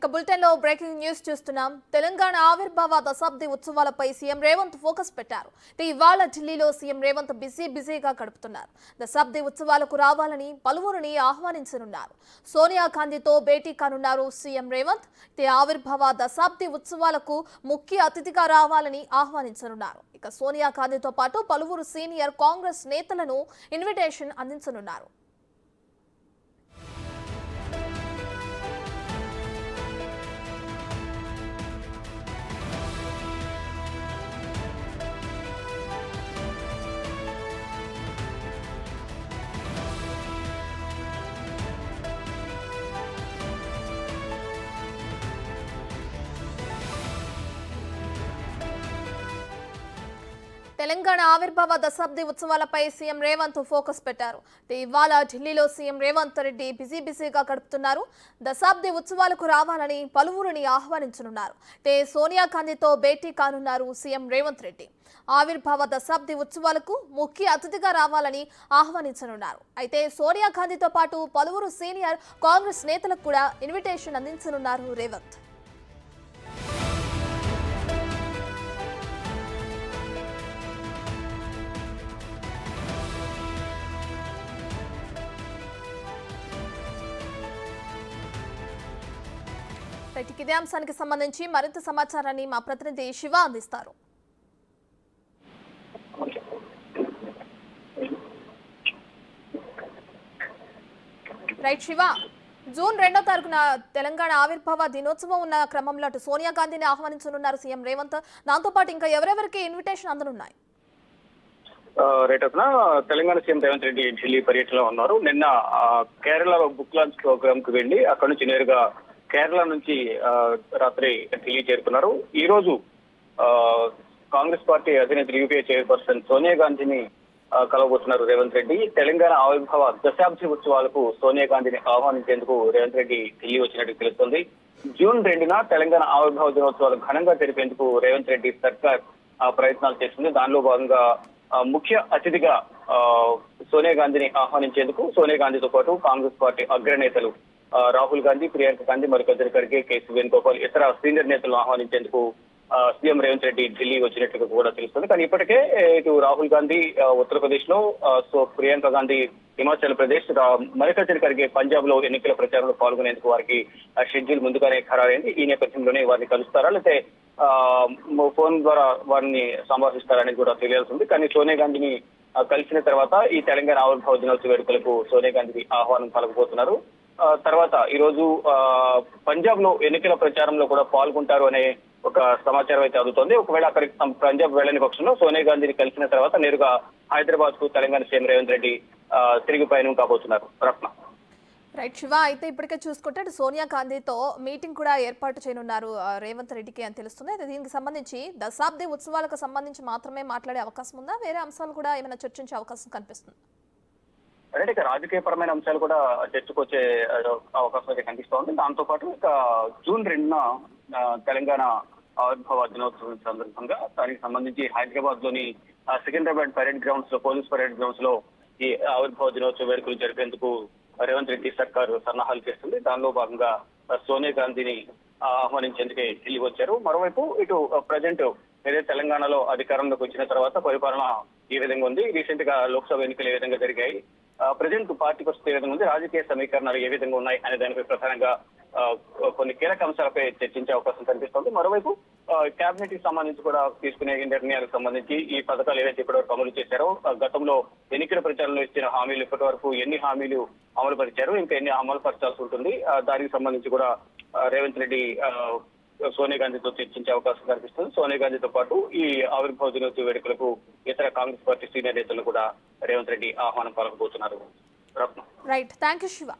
Bulletin లో breaking news చూస్తున్నాం. తెలంగాణ ఆవిర్భావ దశాబ్ది ఉత్సవాలపై సీఎం రేవంత్ ఫోకస్ పెట్టారు. ఇవాళ ఢిల్లీలో సీఎం రేవంత్ బిజీగా గడుపుతున్నారు. దశాబ్ది ఉత్సవాలకు రావాలని పలువురిని ఆహ్వానించనున్నారు. సోనియా గాంధీతో భేటీ కానున్నారు సీఎం రేవంత్. ఆవిర్భావ దశాబ్ది ఉత్సవాలకు ముఖ్య అతిథిగా రావాలని ఆహ్వానించనున్నారు. ఇక సోనియా గాంధీతో పాటు పలువురు సీనియర్ కాంగ్రెస్ నేతలను ఇన్విటేషన్ అందించనున్నారు. తెలంగాణ ఆవిర్భావ దశాబ్ది ఉత్సవాలపై సీఎం రేవంత్ ఫోకస్ పెట్టారు. ఇవాళ ఢిల్లీలో సీఎం రేవంత్ రెడ్డి బిజీగా గడుపుతున్నారు. దశాబ్ది ఉత్సవాలకు రావాలని పలువురిని ఆహ్వానించనున్నారు. సోనియా గాంధీతో భేటీ కానున్నారు సీఎం రేవంత్ రెడ్డి. ఆవిర్భావ దశాబ్ది ఉత్సవాలకు ముఖ్య అతిథిగా రావాలని ఆహ్వానించనున్నారు. అయితే సోనియా గాంధీతో పాటు పలువురు సీనియర్ కాంగ్రెస్ నేతలకు కూడా ఇన్విటేషన్ అందించనున్నారు రేవంత్. ఇదే అంశానికి సంబంధించి మరింత సమాచారాన్ని మా ప్రతినిధి శివ అందిస్తారు. రైట్ శివ, జూన్ 2వ తారీఖున తెలంగాణ ఆవిర్భావ దినోత్సవం ఉన్న క్రమంలో అటు సోనియా గాంధీని ఆహ్వానించనున్నారు సీఎం రేవంత్. దాంతో పాటు ఇంకా ఎవరెవరికి ఇన్విటేషన్ అందనున్నాయి? తెలంగాణ సీఎం రేవంత్ రెడ్డి ఢిల్లీ పర్యటనలో ఉన్నారు. నిన్న కేరళ బుక్ లాంచ్ ప్రోగ్రామ్ కు వెళ్లి అక్కడి నుంచి నేరుగా కేరళ నుంచి రాత్రి ఢిల్లీ చేరుకున్నారు. ఈ రోజు కాంగ్రెస్ పార్టీ అధినేత యూపీఏ చైర్పర్సన్ సోనియా గాంధీని కలవబోతున్నారు రేవంత్ రెడ్డి. తెలంగాణ ఆవిర్భావ దశాబ్ది ఉత్సవాలకు సోనియా గాంధీని ఆహ్వానించేందుకు రేవంత్ రెడ్డి ఢిల్లీ వచ్చినట్టు తెలుస్తోంది. జూన్ 2న తెలంగాణ ఆవిర్భావ దినోత్సవాలు ఘనంగా జరిపేందుకు రేవంత్ రెడ్డి సర్కార్ ప్రయత్నాలు చేస్తుంది. దానిలో భాగంగా ముఖ్య అతిథిగా సోనియా గాంధీని ఆహ్వానించేందుకు సోనియా గాంధీతో పాటు కాంగ్రెస్ పార్టీ అగ్రనేతలు రాహుల్ గాంధీ, ప్రియాంక గాంధీ, మల్లికార్జున ఖర్గే, కేసీ వేణుగోపాల్ ఇతర సీనియర్ నేతలను ఆహ్వానించేందుకు సీఎం రేవంత్ రెడ్డి ఢిల్లీ వచ్చినట్టుగా కూడా తెలుస్తుంది. కానీ ఇప్పటికే ఇటు రాహుల్ గాంధీ ఉత్తరప్రదేశ్ లో, ప్రియాంక గాంధీ హిమాచల్ ప్రదేశ్, మల్లికార్జున ఖర్గే పంజాబ్ లో ఎన్నికల ప్రచారంలో పాల్గొనేందుకు వారికి షెడ్యూల్ ముందుగానే ఖరారైంది. ఈ నేపథ్యంలోనే వారిని కలుస్తారా లేకపోతే ఫోన్ ద్వారా వారిని సంభాషిస్తారని కూడా తెలియాల్సింది. కానీ సోనియా గాంధీని కలిసిన తర్వాత ఈ తెలంగాణ ఆవిర్భావ దినోత్సవ వేడుకలకు సోనియా గాంధీ ఆహ్వానం పలకబోతున్నారు. తర్వాత ఈ రోజు పంజాబ్ లో ఎన్నికల ప్రచారంలో కూడా పాల్గొంటారు అనే ఒక సమాచారం అయితే అందుతోంది. ఒకవేళ అక్కడికి పంజాబ్ వెళ్లని పక్షంలో సోనియా గాంధీని కలిసిన తర్వాత నేరుగా హైదరాబాద్ కు తెలంగాణ సీఎం రేవంత్ రెడ్డి తిరిగి పయనం కాబోతున్నారు. రత్న. రైట్ శివ, అయితే ఇప్పటికే చూసుకుంటే సోనియా గాంధీతో మీటింగ్ కూడా ఏర్పాటు చేయనున్నారు రేవంత్ రెడ్డికి అని తెలుస్తుంది. అయితే దీనికి సంబంధించి దశాబ్ది ఉత్సవాలకు సంబంధించి మాత్రమే మాట్లాడే అవకాశం ఉందా? వేరే అంశాలు కూడా ఏమైనా చర్చించే అవకాశం కనిపిస్తుంది? అంటే ఇక రాజకీయపరమైన అంశాలు కూడా చర్చకొచ్చే అవకాశం అయితే కనిపిస్తోంది. దాంతో పాటు ఇక జూన్ 2న తెలంగాణ ఆవిర్భావ దినోత్సవం సందర్భంగా దానికి సంబంధించి హైదరాబాద్ లోని సికింద్రాబాద్ పరేడ్ గ్రౌండ్స్ లో, పోలీస్ పరేడ్ గ్రౌండ్స్ లో ఈ ఆవిర్భావ దినోత్సవ వేడుకలు జరిపేందుకు రేవంత్ రెడ్డి సర్కారు సన్నాహాలు చేస్తుంది. దానిలో భాగంగా సోనియా గాంధీని ఆహ్వానించేందుకే ఢిల్లీ వచ్చారు. మరోవైపు ఇటు ప్రజెంట్ ఏదైతే తెలంగాణలో అధికారంలోకి వచ్చిన తర్వాత పరిపాలన ఈ విధంగా ఉంది, రీసెంట్ గా లోక్సభ ఎన్నికలు ఏ విధంగా జరిగాయి, ప్రజెంట్ పార్టీ పరిస్థితి ఏ విధంగా ఉంది, రాజకీయ సమీకరణాలు ఏ విధంగా ఉన్నాయి అనే దానిపై ప్రధానంగా కొన్ని కీలక అంశాలపై చర్చించే అవకాశం కనిపిస్తోంది. మరోవైపు కేబినెట్ కి సంబంధించి కూడా తీసుకునే నిర్ణయాలకు సంబంధించి ఈ పథకాలు ఏవైతే ఇప్పటివరకు అమలు చేశారో, గతంలో ఎన్నికల ప్రచారంలో ఇచ్చిన హామీలు ఇప్పటి వరకు ఎన్ని హామీలు అమలు పరిచారు, ఇంకా ఎన్ని అమలు పరచాల్సి ఉంటుంది, దానికి సంబంధించి కూడా రేవంత్ రెడ్డి సోనియా గాంధీతో చర్చించే అవకాశం కనిపిస్తుంది. సోనియా గాంధీతో పాటు ఈ ఆవిర్భావ దినోత్సవ వేడుకలకు ఇతర కాంగ్రెస్ పార్టీ సీనియర్ నేతలు కూడా రేవంత్ రెడ్డి ఆహ్వానం పలకబోతున్నారు. Right, thank you Shiva.